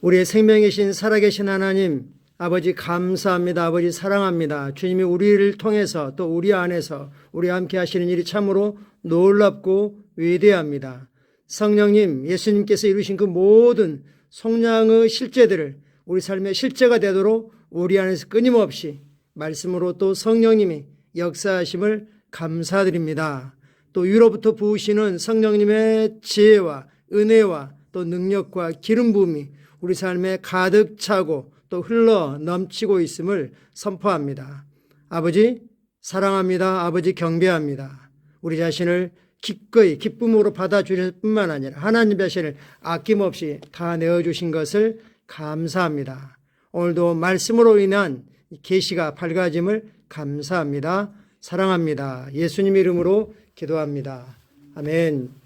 우리의 생명이신 살아계신 하나님, 아버지 감사합니다. 아버지 사랑합니다. 주님이 우리를 통해서 또 우리 안에서 우리 함께 하시는 일이 참으로 놀랍고 위대합니다. 성령님, 예수님께서 이루신 그 모든 속량의 실제들을 우리 삶의 실제가 되도록 우리 안에서 끊임없이 말씀으로 또 성령님이 역사하심을 감사드립니다. 또 위로부터 부으시는 성령님의 지혜와 은혜와 또 능력과 기름 부음이 우리 삶에 가득 차고 또 흘러 넘치고 있음을 선포합니다. 아버지 사랑합니다. 아버지 경배합니다. 우리 자신을 기꺼이 기쁨으로 받아주실 뿐만 아니라 하나님 자신을 아낌없이 다 내어주신 것을 감사합니다. 오늘도 말씀으로 인한 계시가 밝아짐을 감사합니다. 사랑합니다. 예수님 이름으로 기도합니다. 아멘.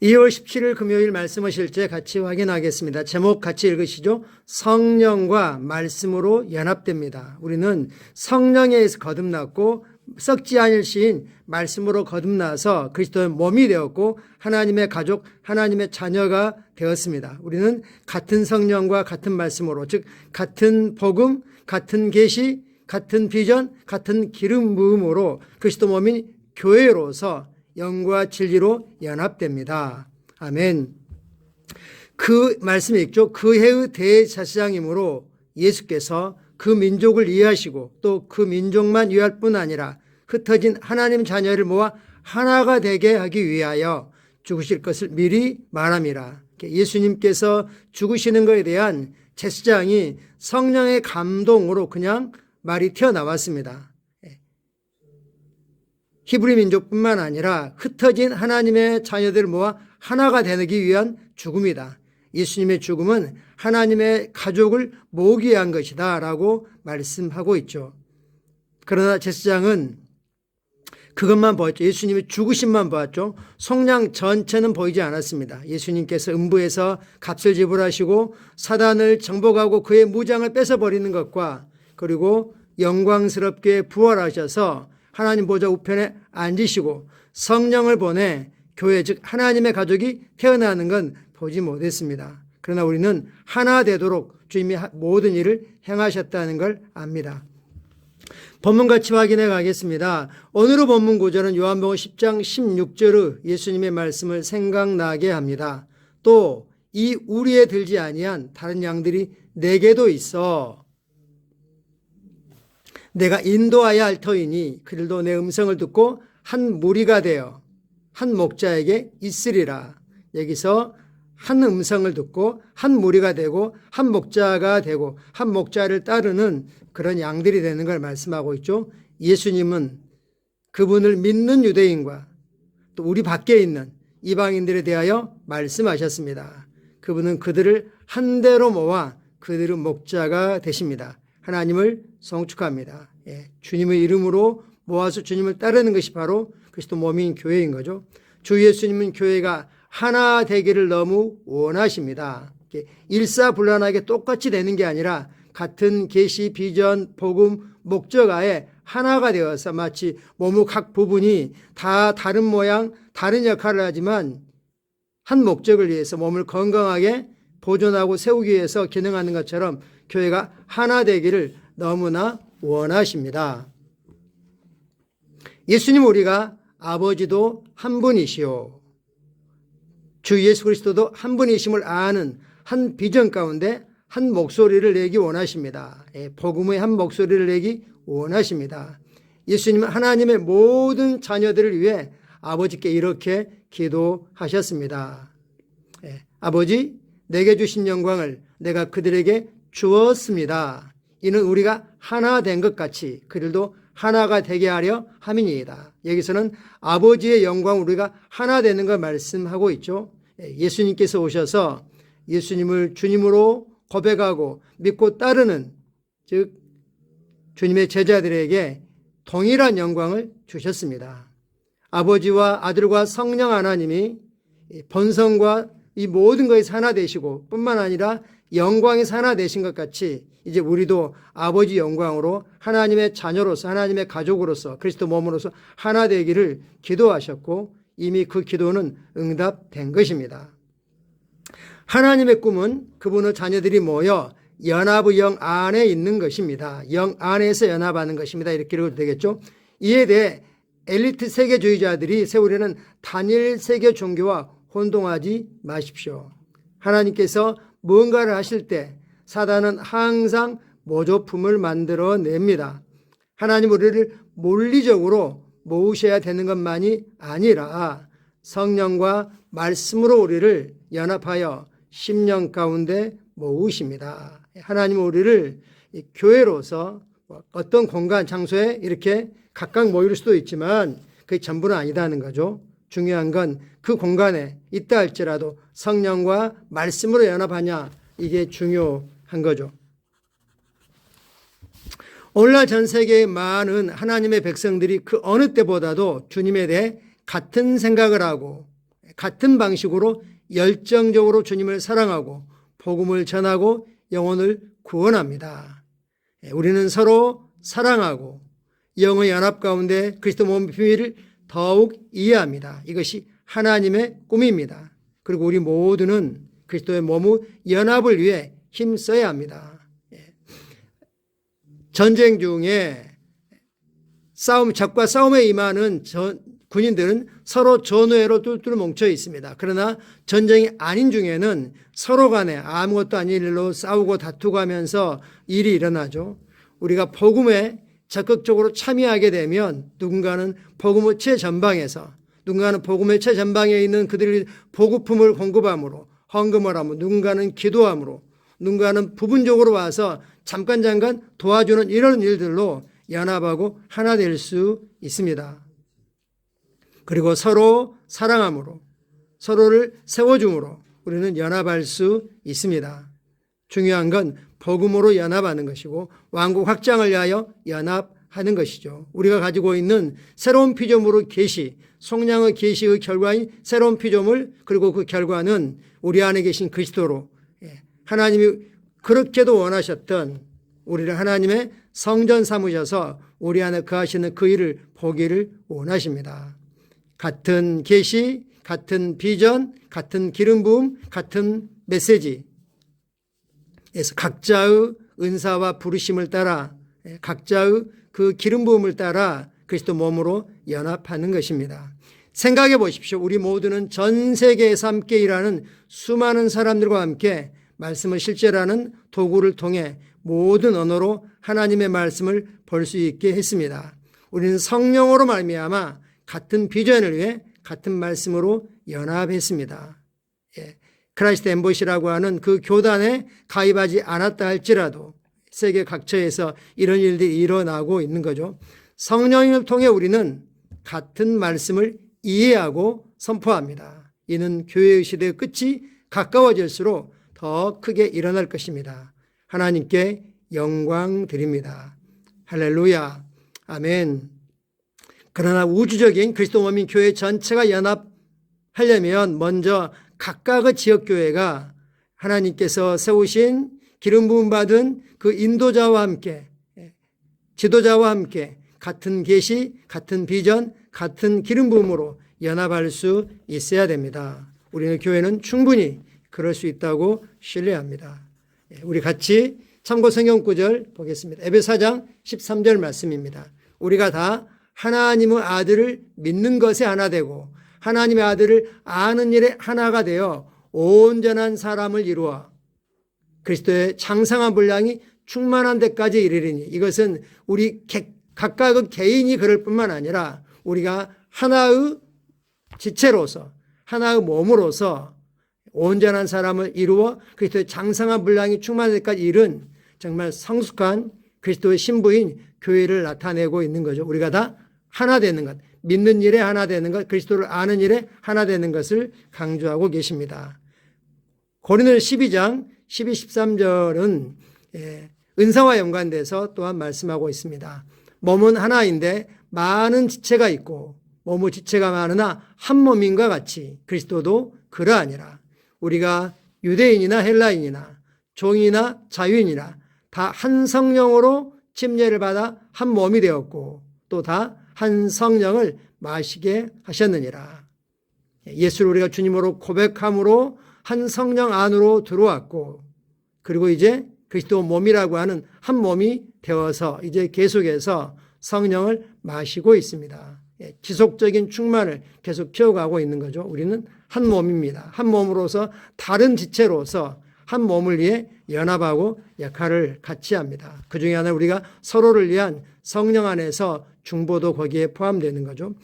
2월 17일 금요일 말씀하실 때 같이 확인하겠습니다. 제목 같이 읽으시죠. 성령과 말씀으로 연합됩니다. 우리는 성령에 의해서 거듭났고 썩지 않을 시인 말씀으로 거듭나서 그리스도의 몸이 되었고 하나님의 가족, 하나님의 자녀가 되었습니다. 우리는 같은 성령과 같은 말씀으로, 즉 같은 복음, 같은 계시, 같은 비전, 같은 기름 부음으로 그리스도 몸인 교회로서 영과 진리로 연합됩니다. 아멘. 그 말씀이 있죠. 그 해의 대제사장이므로 예수께서 그 민족을 이해하시고 또 그 민족만 위할 뿐 아니라 흩어진 하나님 자녀를 모아 하나가 되게 하기 위하여 죽으실 것을 미리 말함이라. 예수님께서 죽으시는 것에 대한 제사장이 성령의 감동으로 그냥 말이 튀어나왔습니다. 히브리 민족뿐만 아니라 흩어진 하나님의 자녀들을 모아 하나가 되기 위한 죽음이다. 예수님의 죽음은 하나님의 가족을 모으기 위한 것이다 라고 말씀하고 있죠. 그러나 제사장은 그것만 보았죠. 예수님의 죽으심만 보았죠. 속량 전체는 보이지 않았습니다. 예수님께서 음부에서 값을 지불하시고 사단을 정복하고 그의 무장을 뺏어버리는 것과 그리고 영광스럽게 부활하셔서 하나님 보좌 우편에 앉으시고 성령을 보내 교회 즉 하나님의 가족이 태어나는 건 보지 못했습니다. 그러나 우리는 하나 되도록 주님이 모든 일을 행하셨다는 걸 압니다. 본문 같이 확인해 가겠습니다. 오늘의 본문 구절은 요한복음 10장 16절의 예수님의 말씀을 생각나게 합니다. 또 이 우리에 들지 아니한 다른 양들이 내게도 있어 내가 인도하여 할 터이니 그들도 내 음성을 듣고 한 무리가 되어 한 목자에게 있으리라. 여기서 한 음성을 듣고 한 무리가 되고 한 목자가 되고 한 목자를 따르는 그런 양들이 되는 걸 말씀하고 있죠. 예수님은 그분을 믿는 유대인과 또 우리 밖에 있는 이방인들에 대하여 말씀하셨습니다. 그분은 그들을 한데로 모아 그들은 목자가 되십니다. 하나님을 송축합니다. 주님의 이름으로 모아서 주님을 따르는 것이 바로 그리스도 몸인 교회인 거죠. 주 예수님은 교회가 하나 되기를 너무 원하십니다. 일사불란하게 똑같이 되는 게 아니라 같은 계시, 비전, 복음, 목적하에 하나가 되어서 마치 몸의 각 부분이 다 다른 모양, 다른 역할을 하지만 한 목적을 위해서 몸을 건강하게 보존하고 세우기 위해서 기능하는 것처럼 교회가 하나 되기를 너무나 원하십니다. 예수님 우리가 아버지도 한 분이시오. 주 예수 그리스도도 한 분이심을 아는 한 비전 가운데 한 목소리를 내기 원하십니다. 복음의 한 목소리를 내기 원하십니다. 예수님은 하나님의 모든 자녀들을 위해 아버지께 이렇게 기도하셨습니다. 아버지, 내게 주신 영광을 내가 그들에게 주었습니다. 이는 우리가 하나 된 것 같이 그들도 하나가 되게 하려 함이니이다. 여기서는 아버지의 영광 우리가 하나 되는 걸 말씀하고 있죠. 예수님께서 오셔서 예수님을 주님으로 고백하고 믿고 따르는 즉 주님의 제자들에게 동일한 영광을 주셨습니다. 아버지와 아들과 성령 하나님이 본성과 이 모든 것이 하나 되시고 뿐만 아니라 영광에서 하나 되신 것 같이 이제 우리도 아버지 영광으로 하나님의 자녀로서 하나님의 가족으로서 그리스도 몸으로서 하나 되기를 기도하셨고 이미 그 기도는 응답된 것입니다. 하나님의 꿈은 그분의 자녀들이 모여 연합의 영 안에 있는 것입니다. 영 안에서 연합하는 것입니다. 이렇게 읽어도 되겠죠. 이에 대해 엘리트 세계주의자들이 세우려는 단일 세계 종교와 혼동하지 마십시오. 하나님께서 뭔가를 하실 때 사단은 항상 모조품을 만들어냅니다. 하나님 우리를 물리적으로 모으셔야 되는 것만이 아니라 성령과 말씀으로 우리를 연합하여 심령 가운데 모으십니다. 하나님 우리를 교회로서 어떤 공간, 장소에 이렇게 각각 모일 수도 있지만 그게 전부는 아니다는 거죠. 중요한 건 그 공간에 있다 할지라도 성령과 말씀으로 연합하냐, 이게 중요한 거죠. 오늘날 전 세계의 많은 하나님의 백성들이 그 어느 때보다도 주님에 대해 같은 생각을 하고 같은 방식으로 열정적으로 주님을 사랑하고 복음을 전하고 영혼을 구원합니다. 우리는 서로 사랑하고 영의 연합 가운데 그리스도 몸의 비밀을 더욱 이해합니다. 이것이 하나님의 꿈입니다. 그리고 우리 모두는 그리스도의 몸의 연합을 위해 힘써야 합니다. 전쟁 중에 적과 싸움에 임하는 군인들은 서로 전우회로 똘똘 뭉쳐 있습니다. 그러나 전쟁이 아닌 중에는 서로 간에 아무것도 아닌 일로 싸우고 다투고 하면서 일이 일어나죠. 우리가 복음에 적극적으로 참여하게 되면 누군가는 복음의 최전방에서, 누군가는 복음의 최전방에 있는 그들이 보급품을 공급함으로, 헌금을 하며, 누군가는 기도함으로, 누군가는 부분적으로 와서 잠깐 도와주는 이런 일들로 연합하고 하나 될 수 있습니다. 그리고 서로 사랑함으로, 서로를 세워줌으로 우리는 연합할 수 있습니다. 중요한 건 복음으로 연합하는 것이고 왕국 확장을 위하여 연합하는 것이죠. 우리가 가지고 있는 새로운 피조물의 계시, 속량의 계시의 결과인 새로운 피조물, 그리고 그 결과는 우리 안에 계신 그리스도로, 하나님이 그렇게도 원하셨던 우리를 하나님의 성전 삼으셔서 우리 안에 거하시는 그 일을 보기를 원하십니다. 같은 계시, 같은 비전, 같은 기름 부음, 같은 메시지, 그래서 각자의 은사와 부르심을 따라, 각자의 그 기름 부음을 따라 그리스도 몸으로 연합하는 것입니다. 생각해 보십시오. 우리 모두는 전 세계에서 함께 일하는 수많은 사람들과 함께 말씀을 실제라는 도구를 통해 모든 언어로 하나님의 말씀을 볼 수 있게 했습니다. 우리는 성령으로 말미암아 같은 비전을 위해 같은 말씀으로 연합했습니다. 크라이스트 엠버시라고 하는 그 교단에 가입하지 않았다 할지라도 세계 각처에서 이런 일들이 일어나고 있는 거죠. 성령을 통해 우리는 같은 말씀을 이해하고 선포합니다. 이는 교회의 시대의 끝이 가까워질수록 더 크게 일어날 것입니다. 하나님께 영광 드립니다. 할렐루야. 아멘. 그러나 우주적인 그리스도 몸인 교회 전체가 연합하려면 먼저 각각의 지역교회가 하나님께서 세우신 기름 부음 받은 그 인도자와 함께, 지도자와 함께 같은 계시, 같은 비전, 같은 기름 부음으로 연합할 수 있어야 됩니다. 우리는 교회는 충분히 그럴 수 있다고 신뢰합니다. 우리 같이 참고 성경 구절 보겠습니다. 에베소 4장 13절 말씀입니다. 우리가 다 하나님의 아들을 믿는 것에 하나 되고 하나님의 아들을 아는 일에 하나가 되어 온전한 사람을 이루어 그리스도의 장성한 분량이 충만한 데까지 이르리니, 이것은 우리 각각의 개인이 그럴 뿐만 아니라 우리가 하나의 지체로서, 하나의 몸으로서 온전한 사람을 이루어 그리스도의 장성한 분량이 충만한 데까지 이른 정말 성숙한 그리스도의 신부인 교회를 나타내고 있는 거죠. 우리가 다 하나 되는 것, 믿는 일에 하나 되는 것, 그리스도를 아는 일에 하나 되는 것을 강조하고 계십니다. 고린도서 12장 12, 13절은 은사와 연관돼서 또한 말씀하고 있습니다. 몸은 하나인데 많은 지체가 있고 몸의 지체가 많으나 한 몸인과 같이 그리스도도 그러하니라. 우리가 유대인이나 헬라인이나 종이나 자유인이나 다 한 성령으로 침례를 받아 한 몸이 되었고 또 다 한 성령을 마시게 하셨느니라. 예수를 우리가 주님으로 고백함으로 한 성령 안으로 들어왔고 그리고 이제 그리스도 몸이라고 하는 한 몸이 되어서 이제 계속해서 성령을 마시고 있습니다. 지속적인 충만을 계속 키워가고 있는 거죠. 우리는 한 몸입니다. 한 몸으로서 다른 지체로서 한 몸을 위해 연합하고 역할을 같이 합니다. 그 중에 하나 우리가 서로를 위한 성령 안에서 중보도 거기에 포함되는 거죠.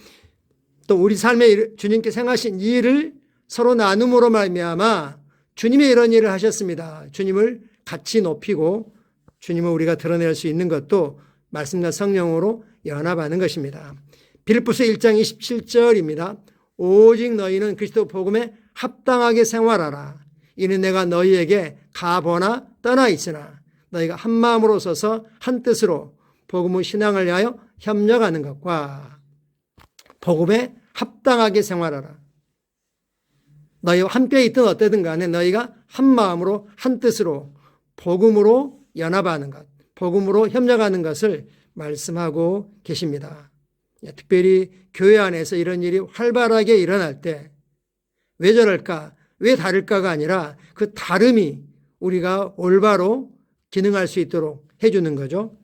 또 우리 삶에 주님께서 행하신 이 일을 서로 나눔으로 말미암아 주님이 이런 일을 하셨습니다. 주님을 같이 높이고 주님을 우리가 드러낼 수 있는 것도 말씀과 성령으로 연합하는 것입니다. 빌립보서 1장 27절입니다. 오직 너희는 그리스도 복음에 합당하게 생활하라. 이는 내가 너희에게 가보나 떠나 있으나 너희가 한 마음으로 서서 한 뜻으로 복음의 신앙을 위하여 협력하는 것과 복음에 합당하게 생활하라. 너희와 함께 있든 어때든 간에 너희가 한 마음으로 한 뜻으로 복음으로 연합하는 것, 복음으로 협력하는 것을 말씀하고 계십니다. 특별히 교회 안에서 이런 일이 활발하게 일어날 때 왜 저럴까, 왜 다를까가 아니라 그 다름이 우리가 올바로 기능할 수 있도록 해주는 거죠.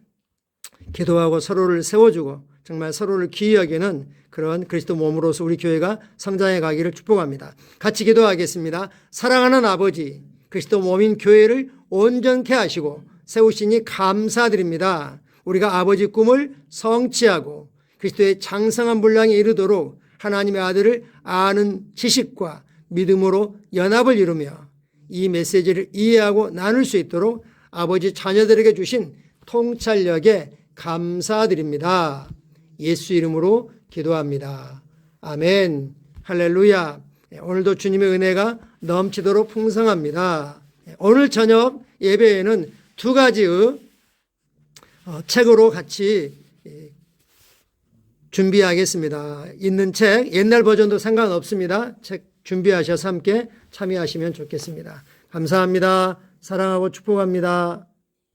기도하고 서로를 세워주고 정말 서로를 귀히 여기는 그런 그리스도 몸으로서 우리 교회가 성장해 가기를 축복합니다. 같이 기도하겠습니다. 사랑하는 아버지, 그리스도 몸인 교회를 온전케 하시고 세우시니 감사드립니다. 우리가 아버지 꿈을 성취하고 그리스도의 장성한 분량에 이르도록 하나님의 아들을 아는 지식과 믿음으로 연합을 이루며 이 메시지를 이해하고 나눌 수 있도록 아버지 자녀들에게 주신 통찰력에 감사드립니다. 예수 이름으로 기도합니다. 아멘. 할렐루야. 오늘도 주님의 은혜가 넘치도록 풍성합니다. 오늘 저녁 예배에는 두 가지의 책으로 같이 준비하겠습니다. 있는 책, 옛날 버전도 상관없습니다. 책 준비하셔서 함께 참여하시면 좋겠습니다. 감사합니다. 사랑하고 축복합니다.